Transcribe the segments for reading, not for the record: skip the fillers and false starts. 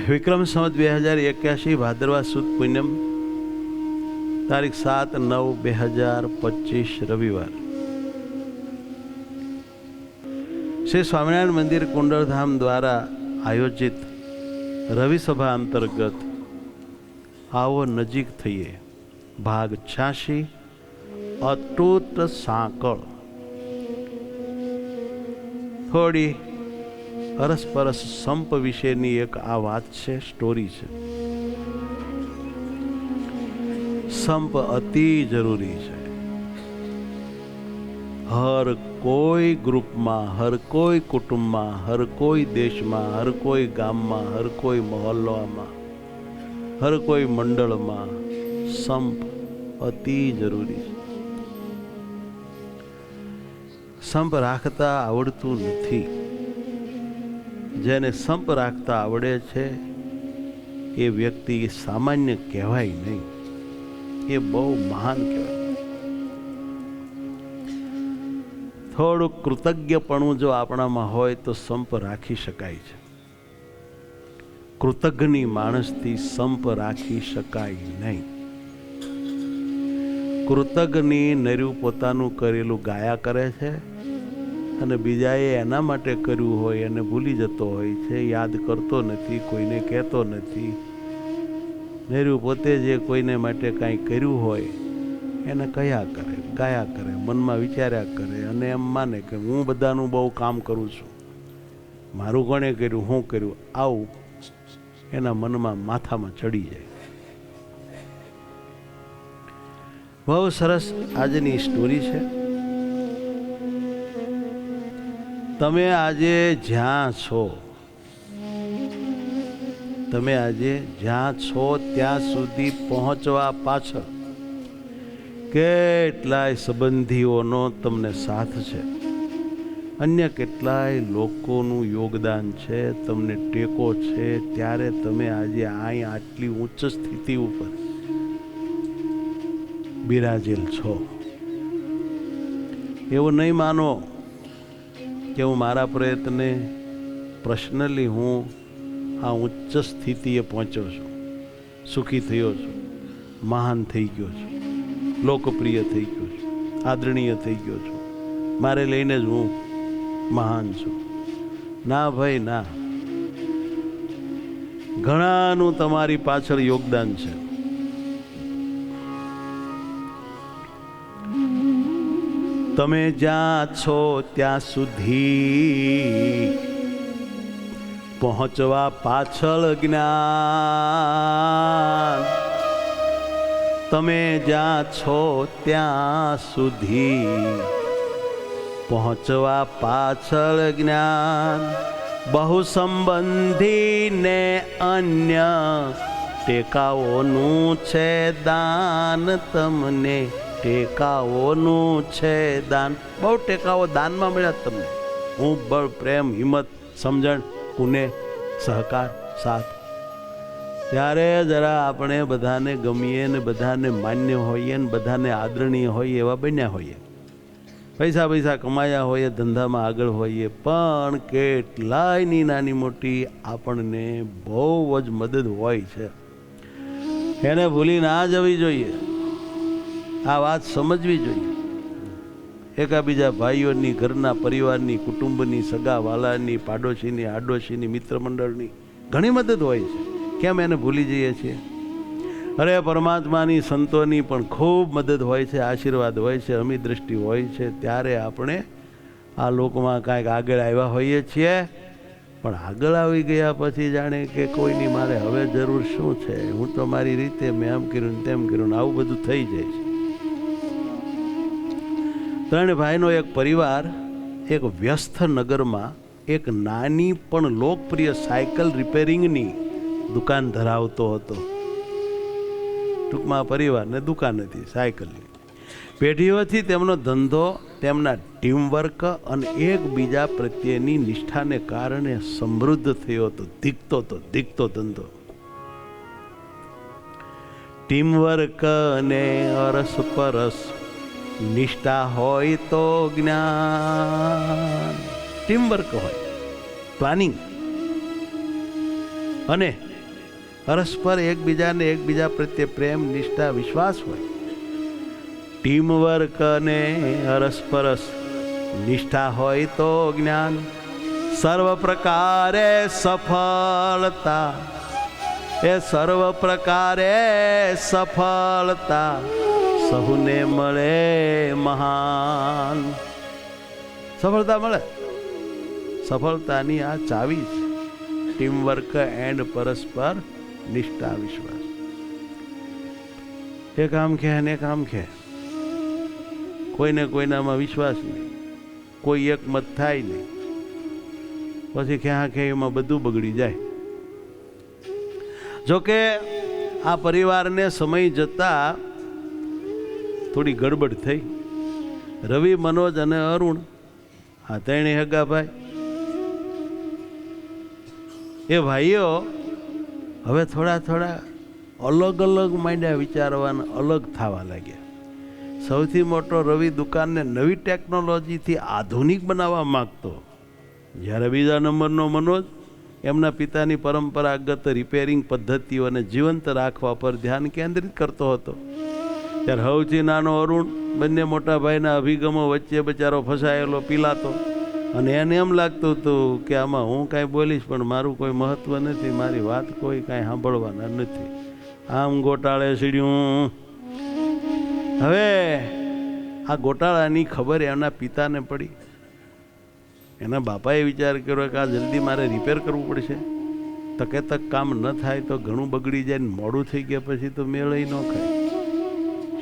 વિક્રમ સંવત 2081 ભાદરવા સુદ પૂનમ તારીખ 7/9/2025 રવિવાર શ્રી સ્વામિનારાયણ મંદિર કુંડળધામ દ્વારા આયોજિત રવિ સભા અંતર્ગત આવો નજીક થઈએ ભાગ 86 અતૂટ સાંકળ. થોડી અરસપરસ સંપ વિશેની એક આ વાત છે, સ્ટોરી છે. સંપ અતિ જરૂરી છે. હર કોઈ ગ્રુપમાં, હર કોઈ કુટુંબમાં, હર કોઈ દેશમાં, હર કોઈ ગામમાં, હર કોઈ મહોલ્લામાં, હર કોઈ મંડળમાં સંપ અતિ જરૂરી છે. સંપ રાખતા આવડતું નથી. જેને સંપ રાખતા આવડે છે એ વ્યક્તિ સામાન્ય કહેવાય નહીં, એ બહુ મહાન કહેવાય. થોડું કૃતજ્ઞપણું જો આપણામાં હોય તો સંપ રાખી શકાય છે. કૃતજ્ઞની માણસથી સંપ રાખી શકાય નહીં. કૃતજ્ઞની નર્યું પોતાનું કરેલું ગાયા કરે છે અને બીજાએ એના માટે કર્યું હોય એને ભૂલી જતો હોય છે, યાદ કરતો નથી, કોઈને કહેતો નથી. નર્યું પોતે જે કોઈને માટે કાંઈ કર્યું હોય એને કયા કરે, ગાયા કરે, મનમાં વિચાર્યા કરે અને એમ માને કે હું બધાનું બહુ કામ કરું છું, મારું કોણે કર્યું, હું કર્યું, આવું એના મનમાં માથામાં ચડી જાય. બહુ સરસ આજની સ્ટોરી છે. તમે આજે જ્યાં છો, તમે આજે જ્યાં છો ત્યાં સુધી પહોંચવા પાછળ કેટલાય સંબંધીઓનો તમને સાથ છે, અન્ય કેટલાય લોકોનું યોગદાન છે, તમને ટેકો છે. ત્યારે તમે આજે અહીં આટલી ઉચ્ચ સ્થિતિ ઉપર બિરાજેલ છો. એવું નહીં માનો કે હું મારા પ્રયત્ને પર્સનલી હું આ ઉચ્ચ સ્થિતિએ પહોંચ્યો છું, સુખી થયો છું, મહાન થઈ ગયો છું, લોકપ્રિય થઈ ગયો છું, આદરણીય થઈ ગયો છું, મારે લઈને જ હું મહાન છું. ના ભાઈ ના, ઘણાનું તમારી પાછળ યોગદાન છે. તમે જ્યાં છો ત્યાં સુધી પહોંચવા પાછળ જ્ઞાન. તમે જ્યાં છો ત્યાં સુધી પહોંચવા પાછળ જ્ઞાન. બહુ સંબંધીને અન્ય ટેકાઓનું છે દાન. તમને ટેકાઓનું છે દાન. બહુ ટેકાઓ દાનમાં મળ્યા તમને. હું બળ, પ્રેમ, હિંમત, સમજણ, પુણ્ય, સહકાર, સાથ. ત્યારે જરા આપણે બધાને ગમીએ ને બધાને માન્ય હોઈએ ને બધાને આદરણીય હોઈએ એવા બન્યા હોઈએ, પૈસા કમાયા હોઈએ, ધંધામાં આગળ હોઈએ, પણ કેટલાયની નાની મોટી આપણને બહુ જ મદદ હોય છે, એને ભૂલી ના જવી જોઈએ. આ વાત સમજવી જોઈએ. એકાબીજા ભાઈઓની, ઘરના, પરિવારની, કુટુંબની, સગા વાલાની, પાડોશીની, આડોશીની, મિત્ર મંડળની ઘણી મદદ હોય છે. કેમ એને ભૂલી જઈએ છીએ? અરે પરમાત્માની, સંતોની પણ ખૂબ મદદ હોય છે, આશીર્વાદ હોય છે, અમી દ્રષ્ટિ હોય છે. ત્યારે આપણે આ લોકમાં કાંઈક આગળ આવ્યા હોઈએ છીએ, પણ આગળ આવી ગયા પછી જાણે કે કોઈની મારે હવે જરૂર શું છે, હું તો મારી રીતે મેં આમ કર્યું ને તેમ કર્યું, આવું બધું થઈ જાય છે. ત્રણ ભાઈનો એક પરિવાર એક વ્યસ્ત નગરમાં એક નાની પણ લોકપ્રિય સાયકલ રિપેરિંગની દુકાન ધરાવતો હતો. ટૂંકમાં પરિવારને દુકાન હતી સાયકલની. પેઢીઓથી તેમનો ધંધો તેમના ટીમવર્ક અને એકબીજા પ્રત્યેની નિષ્ઠાને કારણે સમૃદ્ધ થયો હતો, ધીકતો ધંધો. ટીમવર્ક અને અરસપરસ નિષ્ઠા હોય તો જ્ઞાન. ટીમવર્ક હોય, પ્લાનિંગ અને પરસ્પર એકબીજા પ્રત્યે પ્રેમ, નિષ્ઠા, વિશ્વાસ હોય. ટીમ વર્ક અને અરસપરસ નિષ્ઠા હોય તો જ્ઞાન, સર્વ પ્રકારે સફળતા, એ સર્વ પ્રકારે સફળતા સહુને મળે મહાન. સફળતા મળે. સફળતાની આ ચાવી છે, ટીમ વર્ક એન્ડ પરસ્પર નિષ્ઠા, વિશ્વાસ. એક આમ કહે ને એક આમ કહે, કોઈને કોઈનામાં વિશ્વાસ નહીં, કોઈ એક મત થાય નહીં, પછી ક્યાં એમાં બધું બગડી જાય. જોકે આ પરિવારને સમય જતા થોડી ગડબડ થઈ. રવિ, મનોજ અને અરુણ, આ ત્રણેય હગા ભાઈ, એ ભાઈઓ હવે થોડા અલગ માંડ્યા વિચારવાના, અલગ થવા લાગ્યા. સૌથી મોટો રવિ દુકાનને નવી ટેકનોલોજીથી આધુનિક બનાવવા માગતો, જ્યારે બીજા નંબરનો મનોજ એમના પિતાની પરંપરાગત રિપેરિંગ પદ્ધતિઓને જીવંત રાખવા પર ધ્યાન કેન્દ્રિત કરતો હતો. ત્યારે સૌથી નાનો અરુણ બંને મોટા ભાઈના અભિગમો વચ્ચે બચારો ફસાયેલો પીલાતો, અને એને એમ લાગતું હતું કે આમાં હું કાંઈ બોલીશ પણ મારું કોઈ મહત્વ નથી, મારી વાત કોઈ કાંઈ સાંભળવાના નથી. આમ ગોટાળે સીડ્યું. હવે આ ગોટાળાની ખબર એમના પિતાને પડી. એના બાપાએ વિચાર કર્યો કે આ જલ્દી મારે રિપેર કરવું પડશે, તકે તક કામ ન થાય તો ઘણું બગડી જાય, ને મોડું થઈ ગયા પછી તો મેળય ન ખાય.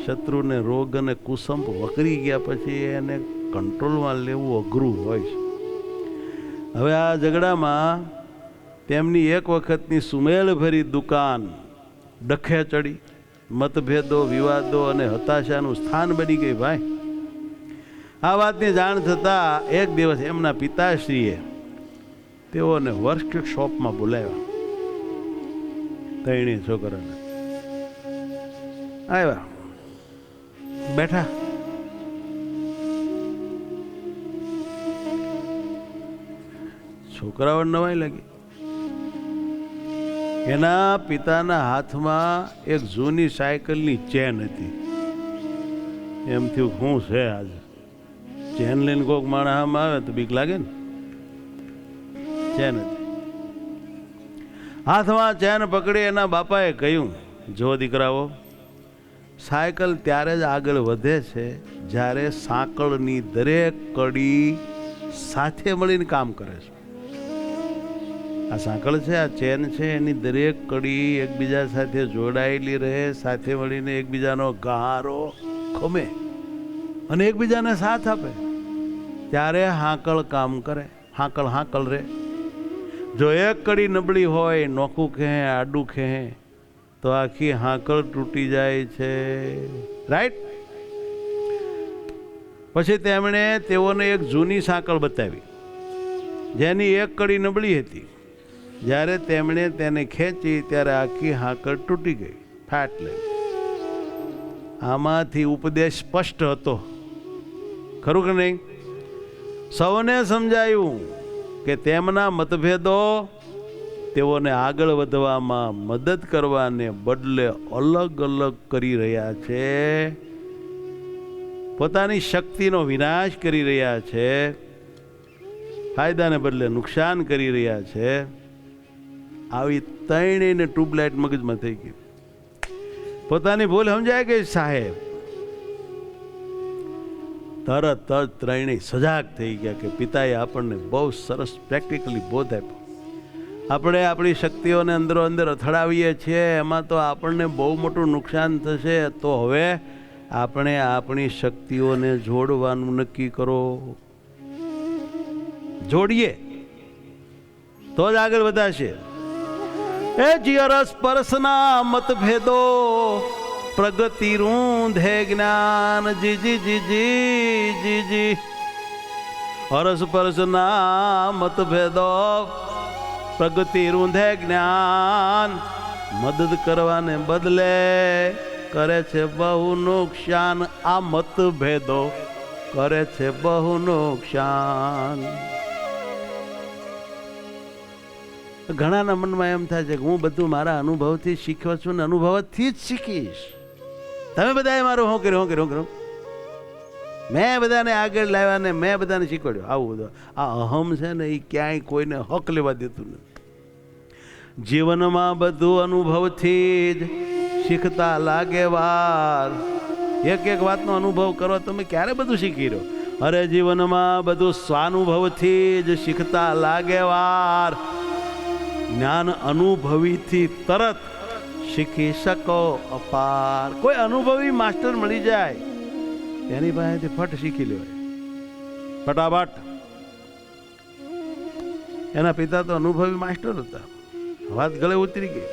શત્રુને રોગ અને કુસંપ વકરી ગયા પછી એને કંટ્રોલમાં લેવું અઘરું હોય છે. હવે આ ઝઘડામાં તેમની એક વખતની સુમેળભરી દુકાન ડખે ચડી. મતભેદો, વિવાદો અને હતાશાનું સ્થાન બની ગઈ. ભાઈ, આ વાતની જાણ થતાં એક દિવસ એમના પિતાશ્રીએ તેઓને વર્કશોપમાં બોલાવ્યા. ત્રણેય છોકરાને આવ્યા, બેઠા. છોકરાઓ નવાઈ લાગી. એના પિતાના હાથમાં એક જૂની સાયકલની ચેન હતી. એમ થયું શું છે આજે, ચેન લઈને કોઈક માણસ આમ આવે તો બીક લાગે ને. ચેન હતી હાથમાં. ચેન પકડી એના બાપાએ કહ્યું, જો દીકરાઓ, સાયકલ ત્યારે જ આગળ વધે છે જ્યારે સાંકળની દરેક કડી સાથે મળીને કામ કરે છે. આ સાંકળ છે, આ ચેન છે, એની દરેક કડી એકબીજા સાથે જોડાયેલી રહે, સાથે મળીને એકબીજાનો ગહારો ખમે અને એકબીજાને સાથ આપે, ત્યારે હાંકળ કામ કરે, હાંકળ રહે. જો એક કડી નબળી હોય, નોખું કહે, આડું કહે, તો આખી હાંકળ તૂટી જાય છે. રાઈટ? પછી તેમણે તેઓને એક જૂની સાંકળ બતાવી જેની એક કડી નબળી હતી. જ્યારે તેમણે તેને ખેંચી ત્યારે આખી હાંકળ તૂટી ગઈ, ફાટ લઈ. આમાંથી ઉપદેશ સ્પષ્ટ હતો, ખરું કે નહીં? સૌને સમજાયું કે તેમના મતભેદો તેઓને આગળ વધવામાં મદદ કરવાને બદલે અલગ કરી રહ્યા છે, પોતાની શક્તિનો વિનાશ કરી રહ્યા છે, ફાયદાને બદલે નુકસાન કરી રહ્યા છે. આવી ત્રણેયને ટ્યુબલાઇટ મગજમાં થઈ ગઈ. પોતાની ભૂલ સમજાય ગઈ સાહેબ. તરત જ ત્રણેય સજાગ થઈ ગયા કે પિતાએ આપણને બહુ સરસ પ્રેક્ટિકલી બોધ આપ્યો. આપણે આપણી શક્તિઓને અંદરો અંદર અથડાવીએ છીએ, એમાં તો આપણને બહુ મોટું નુકસાન થશે. તો હવે આપણે આપણી શક્તિઓને જોડવાનું નક્કી કરો. જોડીએ તો જ આગળ વધાશે. એ જીઅરસ પરસના મતભેદો પ્રગતિ રૂંધે જ્ઞાન. જી અરસ પરસના મતભેદો પ્રગતિ રૂંધે જ્ઞાન. મદદ કરવાને બદલે કરે છે બહુ નુકસાન. આ મતભેદો કરે છે બહુ નુકસાન. ઘણાના મનમાં એમ થાય છે કે હું બધું મારા અનુભવથી શીખ્યો છું ને અનુભવથી જ શીખીશ. તમે બધાએ મારું શું કર્યું મેં બધાને આગળ લાવ્યા ને મેં બધાને શીખવાડ્યું. આવું બધું આ અહમ છે ને એ ક્યાંય કોઈને હક લેવા દેતું નથી. જીવનમાં બધું અનુભવથી જ શીખતા લાગે વાર. એક એક વાતનો અનુભવ કરો તમે ક્યારે બધું શીખી રહ્યો. અરે જીવનમાં બધું સ્વાનુભવથી જ શીખતા લાગે વાર. જ્ઞાન અનુભવીથી તરત શીખી શકો અપાર. કોઈ અનુભવી માસ્ટર મળી જાય તેની પાસેથી ફટ શીખી લેવાય ફટાફટ. એના પિતા તો અનુભવી માસ્ટર હતા. વાત ગળે ઉતરી ગઈ.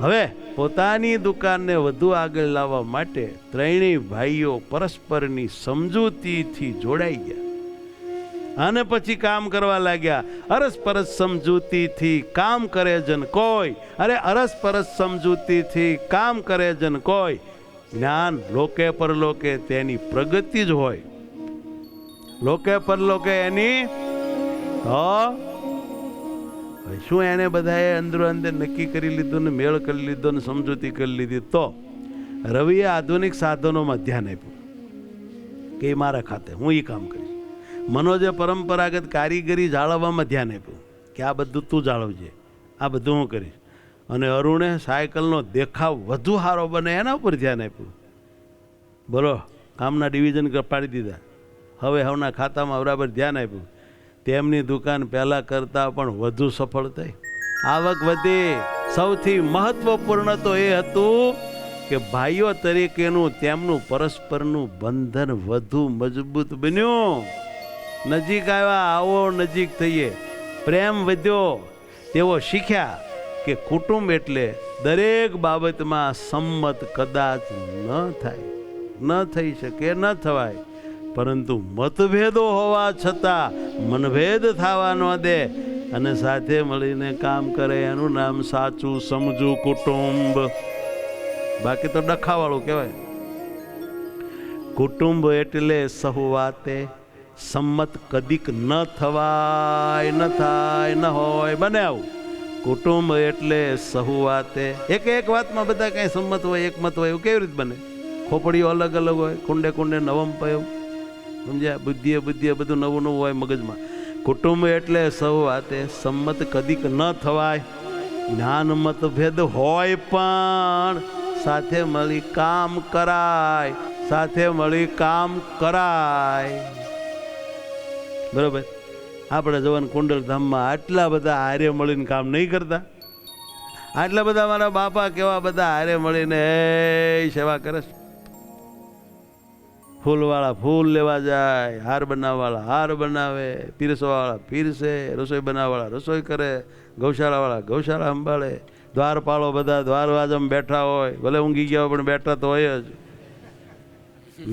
હવે પોતાની દુકાનને વધુ આગળ લાવવા માટે ત્રણેય ભાઈઓ પરસ્પરની સમજૂતીથી જોડાઈ ગયા અને પછી કામ કરવા લાગ્યા. અરસપરસ સમજૂતીથી કામ કરે જન કોઈ. અરે અરસપરસ સમજૂતીથી કામ કરે જન કોઈ. જ્ઞાન લોકે પરલોકે તેની પ્રગતિ જ હોય. લોકે પરલોકે એની તો શું એને બધાએ અંદરો અંદર નક્કી કરી લીધું ને મેળ કરી લીધો ને સમજૂતી કરી લીધી. તો રવિએ આધુનિક સાધનોમાં ધ્યાન આપ્યું કે એ મારા ખાતે હું એ કામ કરીશ. મનોજે પરંપરાગત કારીગરી જાળવવામાં ધ્યાન આપ્યું કે આ બધું તું જાળવજે, આ બધું હું કરીશ. અને અરુણે સાયકલનો દેખાવ વધુ સારો બને એના ઉપર ધ્યાન આપ્યું. બોલો, કામના ડિવિઝન પાડી દીધા. હવે હવના ખાતામાં બરાબર ધ્યાન આપ્યું. તેમની દુકાન પહેલાં કરતાં પણ વધુ સફળ થઈ. આવક વધી. સૌથી મહત્વપૂર્ણ તો એ હતું કે ભાઈઓ તરીકેનું તેમનું પરસ્પરનું બંધન વધુ મજબૂત બન્યું. નજીક આવ્યા, આવો નજીક થઈએ, પ્રેમ વધ્યો. તેઓ શીખ્યા કે કુટુંબ એટલે દરેક બાબતમાં સંમત કદાચ ન થાય, ન થઈ શકે, ન થવાય, પરંતુ મતભેદો હોવા છતાં મનભેદ થવા ન દે અને સાથે મળીને કામ કરે. એનું નામ સાચું સમજુ કુટુંબ. બાકી તો ડખાવાળું કહેવાય. કુટુંબ એટલે સહુવાતે સંમત કદીક ન થવાય, ન થાય, ન હોય, બને આવું. કુટુંબ એટલે સહુવાતે એક એક વાતમાં બધા કઈ સંમત હોય, એકમત હોય. એવું કેવી રીતે બને? ખોપડીઓ અલગ અલગ હોય, કુંડે કુંડે નવમ પયો, સમજ્યા? બુદ્ધિએ બુદ્ધિએ બધું નવું નવું હોય મગજમાં. કુટુંબ એટલે સહુવાતે સંમત કદીક ન થવાય. જ્ઞાન મતભેદ હોય પણ સાથે મળી કામ કરાય, સાથે મળી કામ કરાય. બરોબર? આપણે જવાન કુંડલ ધામમાં આટલા બધા હારે મળીને કામ નહીં કરતા. આટલા બધા મારા બાપા કેવા બધા હારે મળીને સેવા કરે છે. ફૂલવાળા ફૂલ લેવા જાય, હાર બનાવવાળા હાર બનાવે, પીરસવાવાળા પીરસે, રસોઈ બનાવવાળા રસોઈ કરે, ગૌશાળાવાળા ગૌશાળા સંભાળે, દ્વારપાળો બધા દ્વારવાજમ બેઠા હોય, ભલે ઊંઘી ગયા હોય પણ બેઠા તો હોય જ.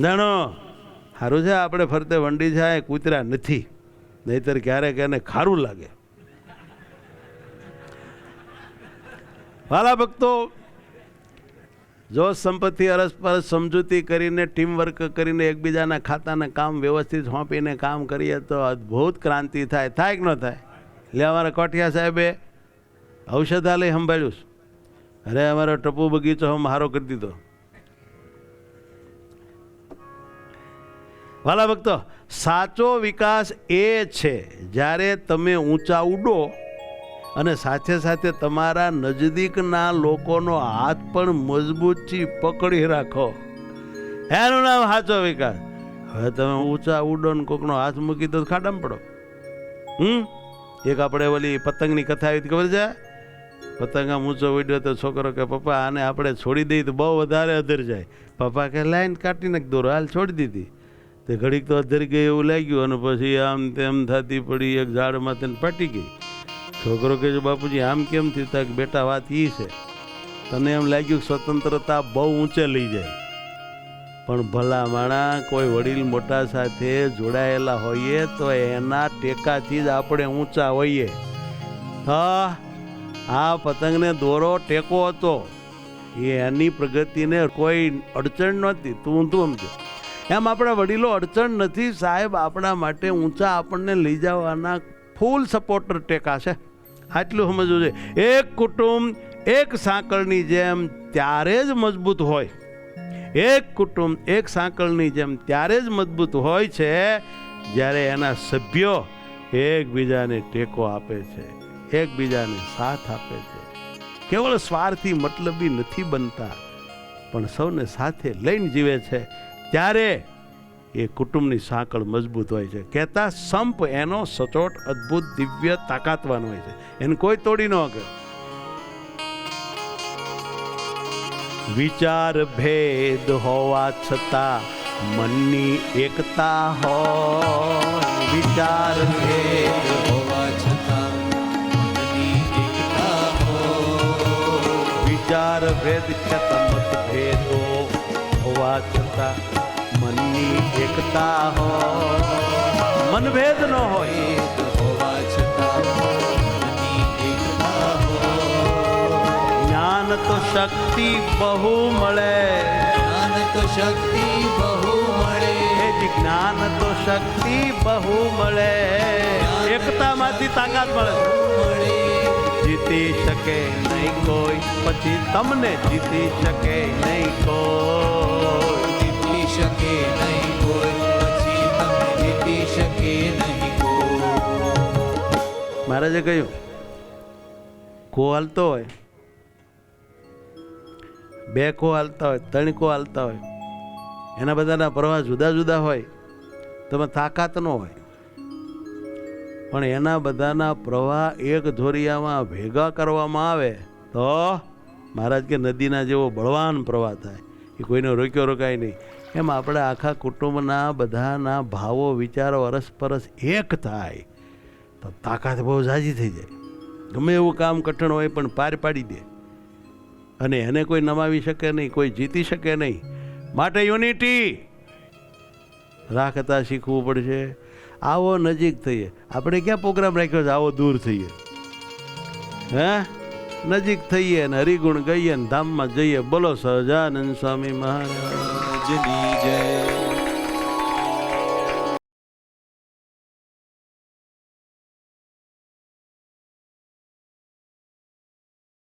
જાણો સારું છે આપણે ફરતે વંડી જાય કૂતરા નથી, નહીતર ક્યારેક એને ખારું લાગે. વાલા ભક્તો, જો સંપત્તિ અરસપરસ સમજૂતી કરીને ટીમવર્ક કરીને એકબીજાના ખાતાના કામ વ્યવસ્થિત સોંપીને કામ કરીએ તો અદ્ભુત ક્રાંતિ થાય. થાય કે ન થાય? એટલે અમારા કોઠિયા સાહેબે ઔષધાલય સંભાળ્યું. અરે અમારો ટપુ બગીચો હમ હારો કરી દીધો. વાલા ભક્તો, સાચો વિકાસ એ છે જ્યારે તમે ઊંચા ઉડો અને સાથે સાથે તમારા નજદીકના લોકોનો હાથ પણ મજબૂતથી પકડી રાખો. એનું નામ સાચો વિકાસ. હવે તમે ઊંચા ઉડો ને કોકનો હાથ મૂકી દો ખાડામાં પડો. એક આપણે ઓલી પતંગની કથા આવી ખબર છે? પતંગ આમ ઊંચો ઉડ્યો તો છોકરો કે પપ્પા આને આપણે છોડી દઈએ તો બહુ વધારે અધર જાય. પપ્પા કે લાઈન કાઢી નાખ દોરો, હાલ છોડી દીધી. તે ઘડીક તો અધર ગઈ એવું લાગ્યું અને પછી આમ તેમ થતી પડી, એક ઝાડમાં તેને પાટી ગઈ. છોકરો કહે છે બાપુજી આમ કેમ થયું? કે બેટા વાત એ છે, તને એમ લાગ્યું સ્વતંત્રતા બહુ ઊંચે લઈ જાય, પણ ભલા માણા કોઈ વડીલ મોટા સાથે જોડાયેલા હોઈએ તો એના ટેકાથી જ આપણે ઊંચા હોઈએ. હા, આ પતંગને દોરો ટેકો હતો, એની પ્રગતિને કોઈ અડચણ નહોતી. તું સમજો એમ આપણા વડીલો અડચણ નથી સાહેબ, આપણા માટે ઊંચા આપણને લઈ જવાના ફૂલ સપોર્ટર ટેકા છે. આટલું સમજવું છે. એક કુટુંબ એક સાંકળની જેમ ત્યારે જ મજબૂત હોય. એક કુટુંબ એક સાંકળની જેમ ત્યારે જ મજબૂત હોય છે જ્યારે એના સભ્યો એકબીજાને ટેકો આપે છે, એકબીજાને સાથ આપે છે. કેવળ સ્વાર્થી મતલબી નથી બનતા, પણ સૌને સાથે લઈને જીવે છે. ત્યારે એ કુટુંબની સાંકળ મજબૂત હોય છે. કહેતા સંપ એનો સચોટ, અદ્ભુત, દિવ્ય, તાકાતવાન હોય છે. એને કોઈ તોડી ન શકે. વિચાર ભેદ હોવા છતાં મનની એકતા હોય. વિચાર ભેદ હોવા છતાં મનની એકતા હોય. વિચાર ભેદ છતાં મતભેદો હોવા છતાં મનની એકતા હોય. મનભેદ ન હોય હોવા છતાં મનની એકતા હોય. જ્ઞાન તો શક્તિ બહુ મળે. જ્ઞાન તો શક્તિ બહુ મળે. એ જ જ્ઞાન તો શક્તિ બહુ મળે. એકતામાંથી તાકાત મળે. જીતી શકે નહીં કોઈ, પછી તમને જીતી શકે નહીં કોઈ. જીતી શકે નહીં કોઈ, પછી તમને જીતી શકે નહીં કોઈ. મહારાજે કહ્યું, કો હાલતો હોય, બે કો હાલતા હોય, ત્રણ કો હાલતા હોય, એના બધાના પ્રવાહ જુદા જુદા હોય, તો તાકાત ન હોય. પણ એના બધાના પ્રવાહ એક ધોરિયામાં ભેગા કરવામાં આવે તો મહારાજ કે નદીના જેવો બળવાન પ્રવાહ થાય. એ કોઈને રોક્યો રોકાય નહીં. એમ આપણે આખા કુટુંબના બધાના ભાવો, વિચારો અરસપરસ એક થાય તો તાકાત બહુ ઝાઝી થઈ જાય. ગમે એવું કામ કઠણ હોય પણ પાર પાડી દે. અને એને કોઈ નમાવી શકે નહીં, કોઈ જીતી શકે નહીં. માટે યુનિટી રાખતા શીખવું પડશે. આવો નજીક થઈએ. આપણે ક્યાં પ્રોગ્રામ રાખ્યો છે આવો દૂર થઈએ? હે, નજીક થઈએ ને હરિગુણ ગઈએ ને ધામમાં જઈએ. બોલો સહજાનંદ સ્વામી મહારાજની જય.